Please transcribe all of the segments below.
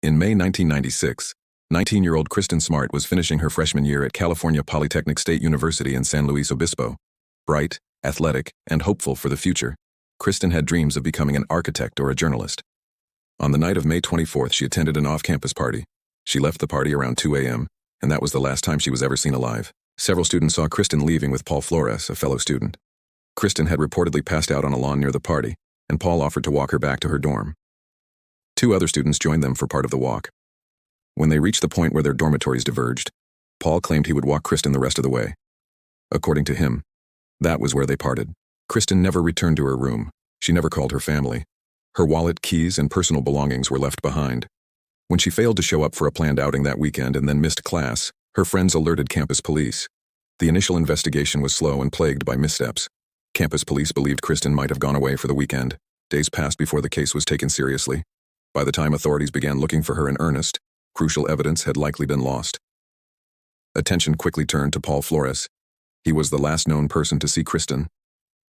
In May 1996, 19-year-old Kristin Smart was finishing her freshman year at California Polytechnic State University in San Luis Obispo. Bright, athletic, and hopeful for the future, Kristin had dreams of becoming an architect or a journalist. On the night of May 24th, she attended an off-campus party. She left the party around 2 a.m., and that was the last time she was ever seen alive. Several students saw Kristin leaving with Paul Flores, a fellow student. Kristin had reportedly passed out on a lawn near the party, and Paul offered to walk her back to her dorm. 2 other students joined them for part of the walk. When they reached the point where their dormitories diverged, Paul claimed he would walk Kristin the rest of the way. According to him, that was where they parted. Kristin never returned to her room. She never called her family. Her wallet, keys, and personal belongings were left behind. When she failed to show up for a planned outing that weekend and then missed class, her friends alerted campus police. The initial investigation was slow and plagued by missteps. Campus police believed Kristin might have gone away for the weekend. Days passed before the case was taken seriously. By the time authorities began looking for her in earnest, crucial evidence had likely been lost. Attention quickly turned to Paul Flores. He was the last known person to see Kristin.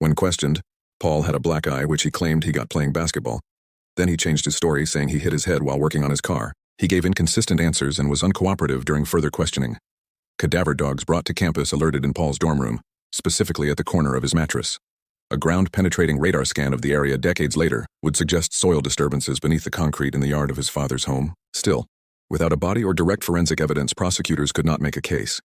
When questioned, Paul had a black eye which he claimed he got playing basketball. Then he changed his story, saying he hit his head while working on his car. He gave inconsistent answers and was uncooperative during further questioning. Cadaver dogs brought to campus alerted in Paul's dorm room, specifically at the corner of his mattress. A ground-penetrating radar scan of the area decades later would suggest soil disturbances beneath the concrete in the yard of his father's home. Still, without a body or direct forensic evidence, prosecutors could not make a case.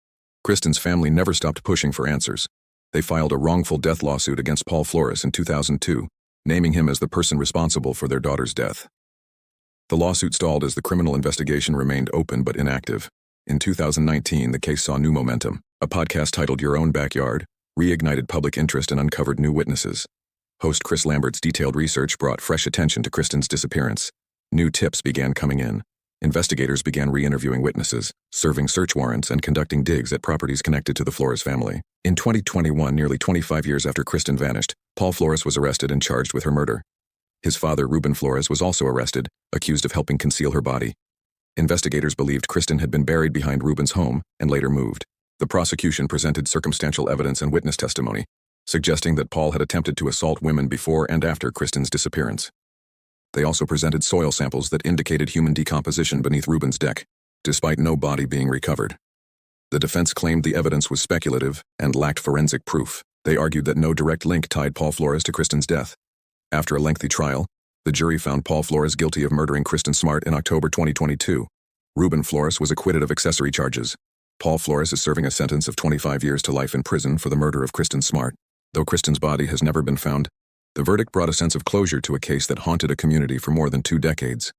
Kristin's family never stopped pushing for answers. They filed a wrongful death lawsuit against Paul Flores in 2002, naming him as the person responsible for their daughter's death. The lawsuit stalled as the criminal investigation remained open but inactive. In 2019, the case saw new momentum. A podcast titled Your Own Backyard reignited public interest and uncovered new witnesses. Host Chris Lambert's detailed research brought fresh attention to Kristin's disappearance. New tips began coming in. Investigators began re-interviewing witnesses, serving search warrants, and conducting digs at properties connected to the Flores family. In 2021, nearly 25 years after Kristin vanished, Paul Flores was arrested and charged with her murder. His father, Ruben Flores, was also arrested, accused of helping conceal her body. Investigators believed Kristin had been buried behind Ruben's home and later moved. The prosecution presented circumstantial evidence and witness testimony, suggesting that Paul had attempted to assault women before and after Kristin's disappearance. They also presented soil samples that indicated human decomposition beneath Ruben's deck, despite no body being recovered. The defense claimed the evidence was speculative and lacked forensic proof. They argued that no direct link tied Paul Flores to Kristin's death. After a lengthy trial, the jury found Paul Flores guilty of murdering Kristin Smart in October 2022. Ruben Flores was acquitted of accessory charges. Paul Flores is serving a sentence of 25 years to life in prison for the murder of Kristin Smart. Though Kristin's body has never been found, the verdict brought a sense of closure to a case that haunted a community for more than 2 decades.